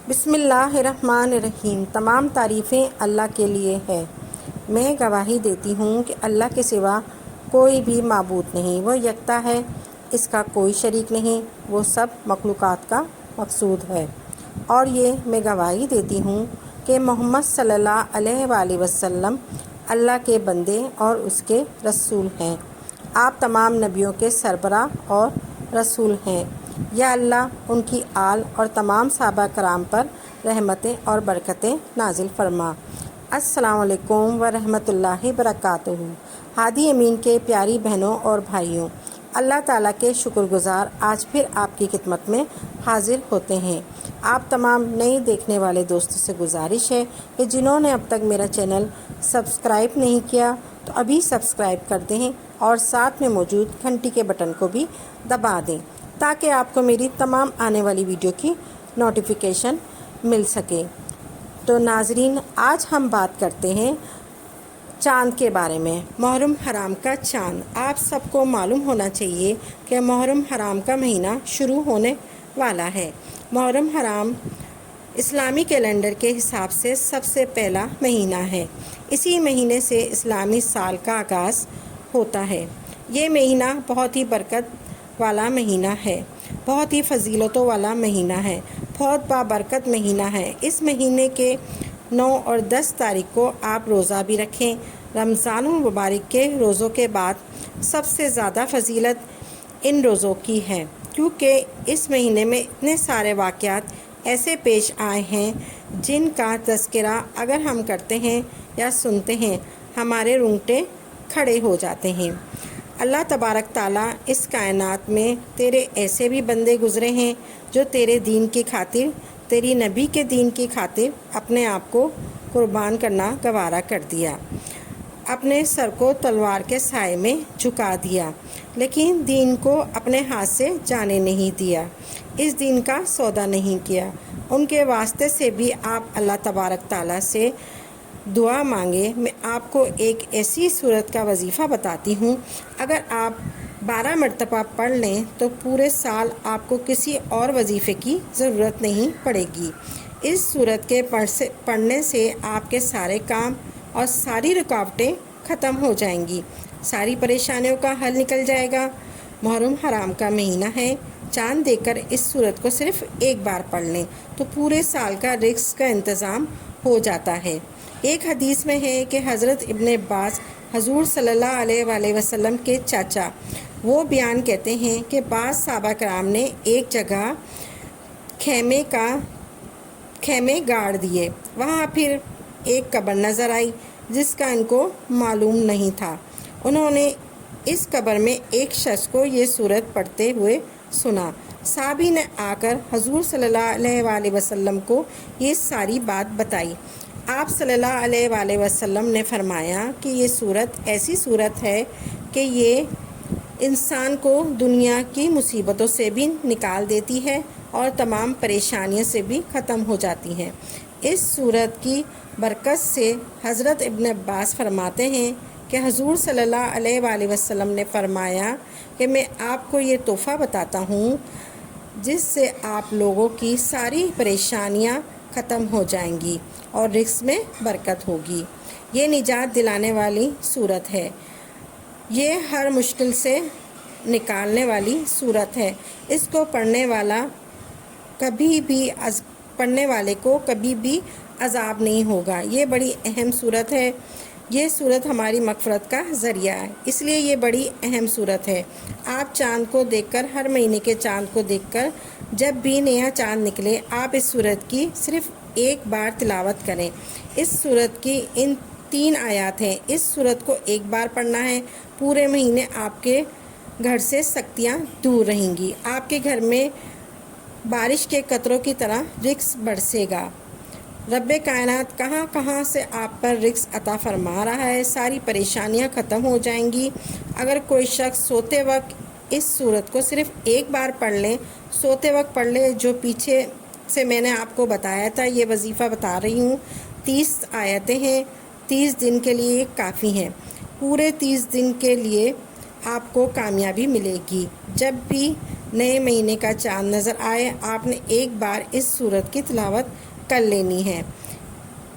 بسم اللہ الرحمن الرحیم۔ تمام تعریفیں اللہ کے لیے ہے۔ میں گواہی دیتی ہوں کہ اللہ کے سوا کوئی بھی معبود نہیں، وہ یکتا ہے، اس کا کوئی شریک نہیں، وہ سب مخلوقات کا مقصود ہے۔ اور یہ میں گواہی دیتی ہوں کہ محمد صلی اللہ علیہ وآلہ وسلم اللہ کے بندے اور اس کے رسول ہیں۔ آپ تمام نبیوں کے سربراہ اور رسول ہیں۔ یا اللہ ان کی آل اور تمام صحابہ کرام پر رحمتیں اور برکتیں نازل فرما۔ السلام علیکم ورحمۃ اللہ وبرکاتہ۔ ہادی امین کے پیاری بہنوں اور بھائیوں، اللہ تعالیٰ کے شکر گزار آج پھر آپ کی خدمت میں حاضر ہوتے ہیں۔ آپ تمام نئے دیکھنے والے دوستوں سے گزارش ہے کہ جنہوں نے اب تک میرا چینل سبسکرائب نہیں کیا تو ابھی سبسکرائب کر دیں اور ساتھ میں موجود گھنٹی کے بٹن کو بھی دبا دیں تاکہ آپ کو میری تمام آنے والی ویڈیو کی نوٹیفیکیشن مل سکے۔ تو ناظرین، آج ہم بات کرتے ہیں چاند کے بارے میں۔ محرم حرام کا چاند۔ آپ سب کو معلوم ہونا چاہیے کہ محرم حرام کا مہینہ شروع ہونے والا ہے۔ محرم حرام اسلامی کیلنڈر کے حساب سے سب سے پہلا مہینہ ہے۔ اسی مہینے سے اسلامی سال کا آغاز ہوتا ہے۔ یہ مہینہ بہت ہی برکت والا مہینہ ہے، بہت ہی فضیلتوں والا مہینہ ہے، بہت بابرکت مہینہ ہے۔ اس مہینے کے 9 اور 10 تاریخ کو آپ روزہ بھی رکھیں۔ رمضان المبارک کے روزوں کے بعد سب سے زیادہ فضیلت ان روزوں کی ہے، کیونکہ اس مہینے میں اتنے سارے واقعات ایسے پیش آئے ہیں جن کا تذکرہ اگر ہم کرتے ہیں یا سنتے ہیں ہمارے رونگٹے کھڑے ہو جاتے ہیں۔ اللہ تبارک تعالیٰ اس کائنات میں تیرے ایسے بھی بندے گزرے ہیں جو تیرے دین کی خاطر، تیری نبی کے دین کی خاطر اپنے آپ کو قربان کرنا گوارا کر دیا، اپنے سر کو تلوار کے سائے میں جھکا دیا، لیکن دین کو اپنے ہاتھ سے جانے نہیں دیا، اس دین کا سودا نہیں کیا۔ ان کے واسطے سے بھی آپ اللہ تبارک تعالیٰ سے دعا مانگے۔ میں آپ کو ایک ایسی صورت کا وظیفہ بتاتی ہوں، اگر آپ 12 مرتبہ پڑھ لیں تو پورے سال آپ کو کسی اور وظیفے کی ضرورت نہیں پڑے گی۔ اس صورت کے پڑھنے سے آپ کے سارے کام اور ساری رکاوٹیں ختم ہو جائیں گی، ساری پریشانیوں کا حل نکل جائے گا۔ محرم حرام کا مہینہ ہے، چاند دیکھ کر اس صورت کو صرف ایک بار پڑھ لیں تو پورے سال کا رزق کا انتظام ہو جاتا ہے۔ ایک حدیث میں ہے کہ حضرت ابن عباس حضور صلی اللہ علیہ وآلہ وسلم کے چاچا، وہ بیان کہتے ہیں کہ بعض صحابہ کرام نے ایک جگہ خیمے گاڑ دیے، وہاں پھر ایک قبر نظر آئی جس کا ان کو معلوم نہیں تھا۔ انہوں نے اس قبر میں ایک شخص کو یہ سورت پڑھتے ہوئے سنا۔ صحابی نے آ کر حضور صلی اللہ علیہ وآلہ وسلم کو یہ ساری بات بتائی۔ آپ صلی اللہ علیہ وآلہ وسلم نے فرمایا کہ یہ سورت ایسی سورت ہے کہ یہ انسان کو دنیا کی مصیبتوں سے بھی نکال دیتی ہے اور تمام پریشانیوں سے بھی ختم ہو جاتی ہیں۔ اس سورت کی برکت سے حضرت ابن عباس فرماتے ہیں کہ حضور صلی اللہ علیہ وآلہ وسلم نے فرمایا کہ میں آپ کو یہ تحفہ بتاتا ہوں جس سے آپ لوگوں کی ساری پریشانیاں ختم ہو جائیں گی اور رزق میں برکت ہوگی۔ یہ نجات دلانے والی صورت ہے، یہ ہر مشکل سے نکالنے والی صورت ہے۔ اس کو پڑھنے والے کو کبھی بھی عذاب نہیں ہوگا۔ یہ بڑی اہم صورت ہے، یہ صورت ہماری مغفرت کا ذریعہ ہے، اس لیے یہ بڑی اہم صورت ہے۔ آپ چاند کو دیکھ کر، ہر مہینے کے چاند کو دیکھ کر جب بھی نیا چاند نکلے آپ اس صورت کی صرف ایک بار تلاوت کریں۔ اس صورت کی ان 3 آیات ہیں، اس صورت کو ایک بار پڑھنا ہے، پورے مہینے آپ کے گھر سے سختیاں دور رہیں گی، آپ کے گھر میں بارش کے قطروں کی طرح رزق برسے گا۔ رب کائنات کہاں کہاں سے آپ پر رزق عطا فرما رہا ہے، ساری پریشانیاں ختم ہو جائیں گی۔ اگر کوئی شخص سوتے وقت اس صورت کو صرف ایک بار پڑھ لیں، سوتے وقت پڑھ لیں، جو پیچھے سے میں نے آپ کو بتایا تھا، یہ وظیفہ بتا رہی ہوں، 30 آیتیں ہیں، 30 دن کے لیے کافی ہیں، پورے 30 دن کے لیے آپ کو کامیابی ملے گی۔ جب بھی نئے مہینے کا چاند نظر آئے آپ نے ایک بار اس سورت کی تلاوت کر لینی ہے،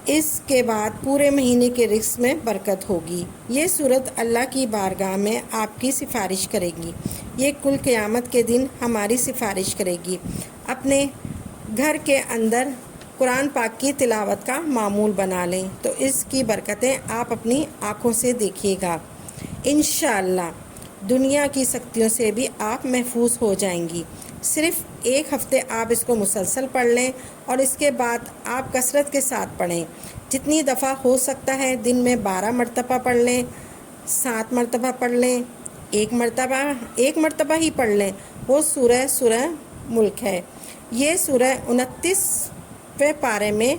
اس کے بعد پورے مہینے کے رزق میں برکت ہوگی۔ یہ سورت اللہ کی بارگاہ میں آپ کی سفارش کرے گی، یہ کل قیامت کے دن ہماری سفارش کرے گی۔ اپنے گھر کے اندر قرآن پاک کی تلاوت کا معمول بنا لیں تو اس کی برکتیں آپ اپنی آنکھوں سے دیکھیے گا۔ انشاءاللہ دنیا کی سختیوں سے بھی آپ محفوظ ہو جائیں گی۔ صرف ایک ہفتے آپ اس کو مسلسل پڑھ لیں اور اس کے بعد آپ کثرت کے ساتھ پڑھیں۔ جتنی دفعہ ہو سکتا ہے دن میں 12 مرتبہ پڑھ لیں، 7 مرتبہ پڑھ لیں، ایک مرتبہ ہی پڑھ لیں۔ وہ سورہ ملک ہے۔ یہ سورہ 29ویں پارے میں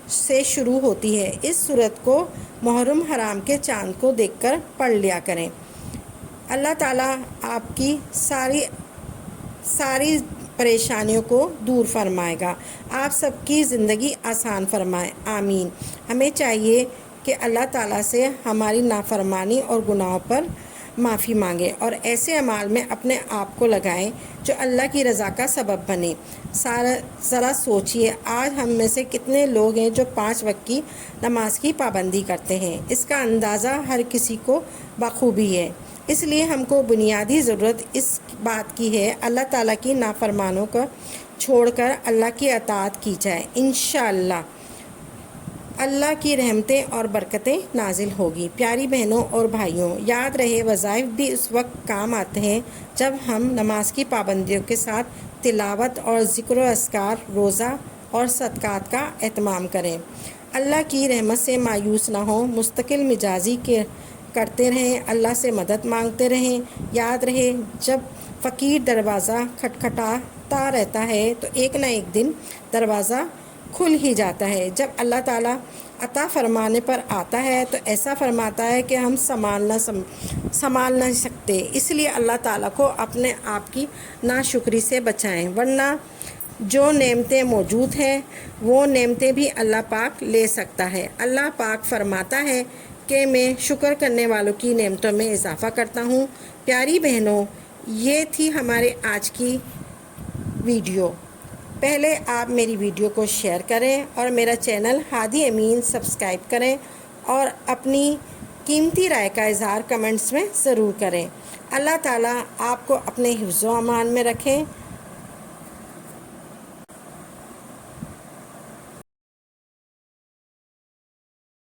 سے شروع ہوتی ہے۔ اس سورت کو محرم حرام کے چاند کو دیکھ کر پڑھ لیا کریں۔ اللہ تعالیٰ آپ کی ساری پریشانیوں کو دور فرمائے گا، آپ سب کی زندگی آسان فرمائے، آمین۔ ہمیں چاہیے کہ اللہ تعالیٰ سے ہماری نافرمانی اور گناہوں پر معافی مانگے اور ایسے اعمال میں اپنے آپ کو لگائیں جو اللہ کی رضا کا سبب بنے۔ ذرا سوچئے آج ہم میں سے کتنے لوگ ہیں جو 5 وقت کی نماز کی پابندی کرتے ہیں۔ اس کا اندازہ ہر کسی کو بخوبی ہے۔ اس لیے ہم کو بنیادی ضرورت اس بات کی ہے اللہ تعالیٰ کی نافرمانوں کو چھوڑ کر اللہ کی اطاعت کی جائے۔ انشاءاللہ اللہ کی رحمتیں اور برکتیں نازل ہوگی۔ پیاری بہنوں اور بھائیوں، یاد رہے وظائف بھی اس وقت کام آتے ہیں جب ہم نماز کی پابندیوں کے ساتھ تلاوت اور ذکر و اذکار، روزہ اور صدقات کا اہتمام کریں۔ اللہ کی رحمت سے مایوس نہ ہوں، مستقل مزاجی کرتے رہیں، اللہ سے مدد مانگتے رہیں۔ یاد رہے جب فقیر دروازہ کھٹکھٹاتا رہتا ہے تو ایک نہ ایک دن دروازہ کھل ہی جاتا ہے۔ جب اللہ تعالیٰ عطا فرمانے پر آتا ہے تو ایسا فرماتا ہے کہ ہم سنبھال نہ سکتے۔ اس لیے اللہ تعالیٰ کو اپنے آپ کی ناشکری سے بچائیں، ورنہ جو نعمتیں موجود ہیں وہ نعمتیں بھی اللہ پاک لے سکتا ہے۔ اللہ پاک فرماتا ہے کہ میں شکر کرنے والوں کی نعمتوں میں اضافہ کرتا ہوں۔ پیاری بہنوں، یہ تھی ہمارے آج کی ویڈیو۔ پہلے آپ میری ویڈیو کو شیئر کریں اور میرا چینل ہادی امین سبسکرائب کریں اور اپنی قیمتی رائے کا اظہار کمنٹس میں ضرور کریں۔ اللہ تعالیٰ آپ کو اپنے حفظ و امان میں رکھیں۔